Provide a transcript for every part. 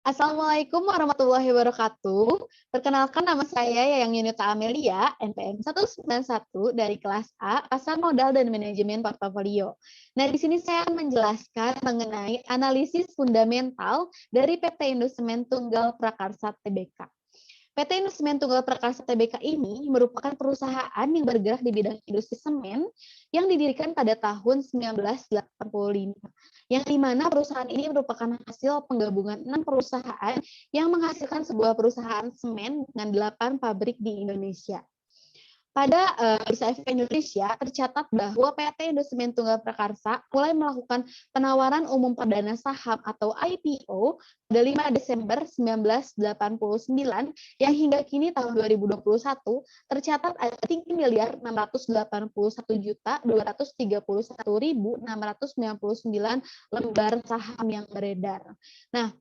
Assalamualaikum warahmatullahi wabarakatuh. Perkenalkan nama saya Yayang Yunita Amelia, NPM 191 dari kelas A, Pasar Modal dan Manajemen Portofolio. Nah, di sini saya akan menjelaskan mengenai analisis fundamental dari PT Indosemen Tunggal Prakarsa Tbk. PT Indosemen Tunggal Prakarsa Tbk ini merupakan perusahaan yang bergerak di bidang industri semen yang didirikan pada tahun 1985. Yang di mana perusahaan ini merupakan hasil penggabungan 6 perusahaan yang menghasilkan sebuah perusahaan semen dengan 8 pabrik di Indonesia. Pada Bursa Efek Indonesia tercatat bahwa PT Indosemen Tunggal Prakarsa mulai melakukan penawaran umum perdana saham atau IPO pada 5 Desember 1989 yang hingga kini tahun 2021 tercatat ada 3.681.231.699 lembar saham yang beredar. Nah,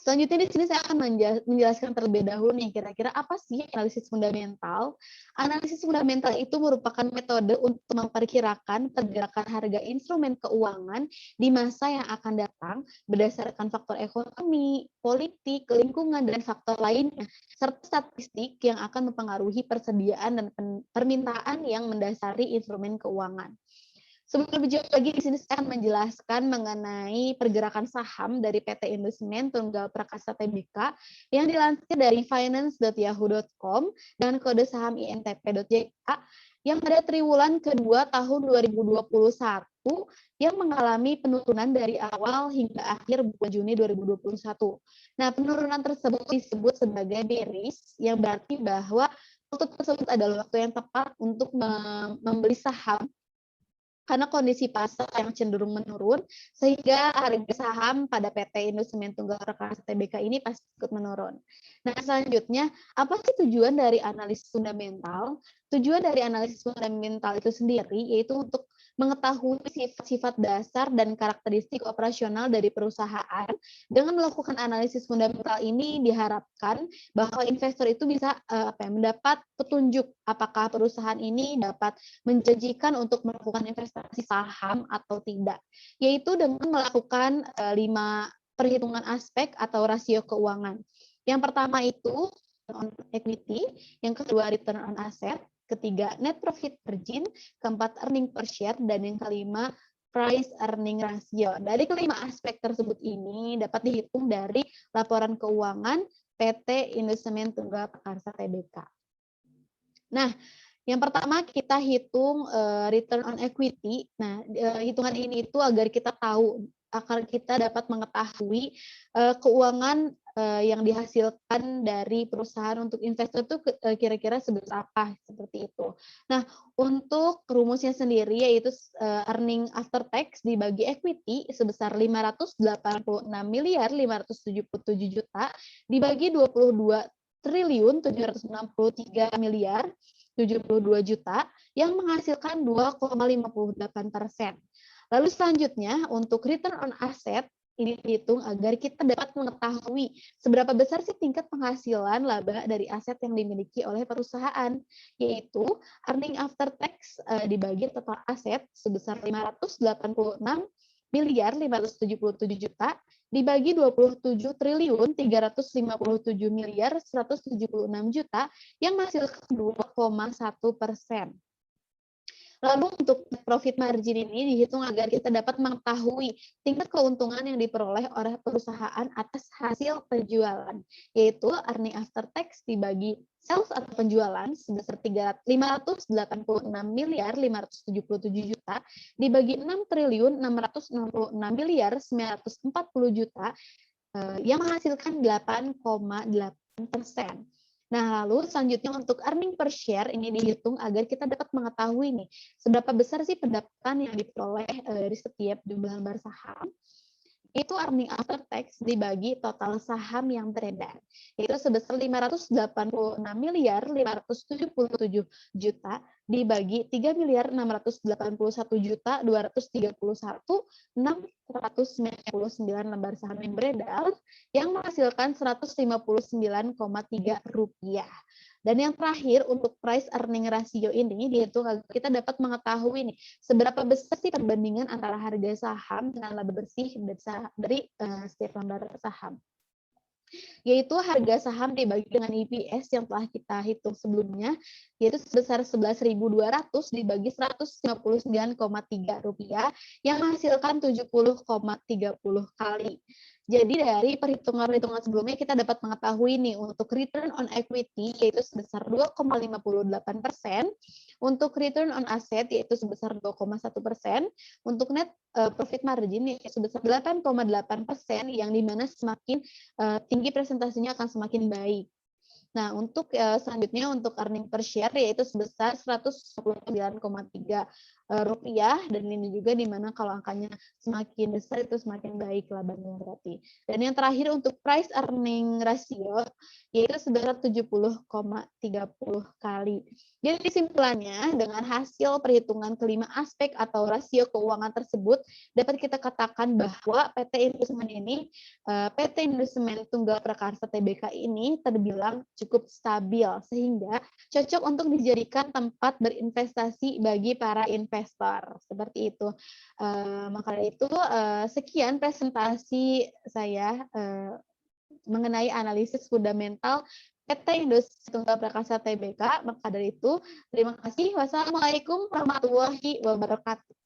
selanjutnya di sini saya akan menjelaskan terlebih dahulu nih kira-kira apa sih analisis fundamental. Analisis fundamental itu merupakan metode untuk memperkirakan pergerakan harga instrumen keuangan di masa yang akan datang berdasarkan faktor ekonomi, politik, lingkungan, dan faktor lainnya, serta statistik yang akan mempengaruhi persediaan dan permintaan yang mendasari instrumen keuangan. Sebelum lebih jauh lagi, di sini saya akan menjelaskan mengenai pergerakan saham dari PT Indosemen Tunggal Prakarsa Tbk yang dilansir dari finance.yahoo.com dengan kode saham INTP.JK yang pada triwulan kedua tahun 2021 yang mengalami penurunan dari awal hingga akhir bulan Juni 2021. Nah, penurunan tersebut disebut sebagai bearish, yang berarti bahwa waktu tersebut adalah waktu yang tepat untuk membeli saham karena kondisi pasar yang cenderung menurun, sehingga harga saham pada PT Indosemen Tunggal Prakarsa Tbk ini pasti ikut menurun. Nah, selanjutnya, apa sih tujuan dari analisis fundamental? Tujuan dari analisis fundamental itu sendiri yaitu untuk mengetahui sifat-sifat dasar dan karakteristik operasional dari perusahaan. Dengan melakukan analisis fundamental ini diharapkan bahwa investor itu bisa mendapat petunjuk apakah perusahaan ini dapat menjanjikan untuk melakukan investasi saham atau tidak, yaitu dengan melakukan 5 perhitungan aspek atau rasio keuangan. Yang pertama itu return on equity, yang kedua return on asset, ketiga net profit margin, keempat earning per share, dan yang kelima price earning ratio. Dari kelima aspek tersebut ini dapat dihitung dari laporan keuangan PT Indosemen Tunggal Prakarsa Tbk. Nah, yang pertama kita hitung return on equity. Nah, hitungan ini itu agar kita tahu, agar kita dapat mengetahui keuangan yang dihasilkan dari perusahaan untuk investor itu kira-kira sebesar apa, seperti itu. Nah, untuk rumusnya sendiri yaitu earning after tax dibagi equity sebesar 586.577 juta dibagi 22.763.072 juta yang menghasilkan 2,58%. Lalu selanjutnya untuk return on asset ini dihitung agar kita dapat mengetahui seberapa besar sih tingkat penghasilan laba dari aset yang dimiliki oleh perusahaan, yaitu earning after tax dibagi total aset sebesar 586.577 juta dibagi 27.357.176 juta yang menghasilkan 2,1%. Lalu untuk profit margin ini dihitung agar kita dapat mengetahui tingkat keuntungan yang diperoleh oleh perusahaan atas hasil penjualan, yaitu earning after tax dibagi sales atau penjualan sebesar 586.577 juta dibagi 6.666.940 juta yang menghasilkan 8,8%. Nah, lalu selanjutnya untuk earning per share ini dihitung agar kita dapat mengetahui nih seberapa besar sih pendapatan yang diperoleh dari setiap jumlah lembar saham. Itu earning after tax dibagi total saham yang beredar, yaitu sebesar 586.577 juta dibagi 3.681.231.699 lembar saham yang beredar yang menghasilkan Rp159,3. Dan yang terakhir untuk price earning ratio ini dihitung agar kita dapat mengetahui nih seberapa besar sih perbandingan antara harga saham dengan laba bersih dari setiap lembar saham. yaitu harga saham dibagi dengan EPS yang telah kita hitung sebelumnya, yaitu sebesar 11.200 dibagi 159,3 rupiah, yang menghasilkan 70,30 kali. Jadi dari perhitungan-perhitungan sebelumnya kita dapat mengetahui nih untuk return on equity yaitu sebesar 2,58%, untuk return on asset yaitu sebesar 2,1%, untuk net profit margin yaitu sebesar 8,8%, yang dimana semakin tinggi presentasinya akan semakin baik. Nah, untuk selanjutnya untuk earning per share yaitu sebesar 129,3 rupiah, dan ini juga di mana kalau angkanya semakin besar itu semakin baik labannya berarti. Dan yang terakhir untuk price earning ratio yaitu sebesar 70,30 kali. Jadi kesimpulannya dengan hasil perhitungan kelima aspek atau rasio keuangan tersebut dapat kita katakan bahwa PT Indosemen ini PT Indosemen Tunggal Prakarsa Tbk ini terbilang cukup stabil sehingga cocok untuk dijadikan tempat berinvestasi bagi para investor. Seperti itu. Maka dari itu sekian presentasi saya mengenai analisis fundamental PT Indosemen Tunggal Prakarsa Tbk. Maka dari itu terima kasih. Wassalamualaikum warahmatullahi wabarakatuh.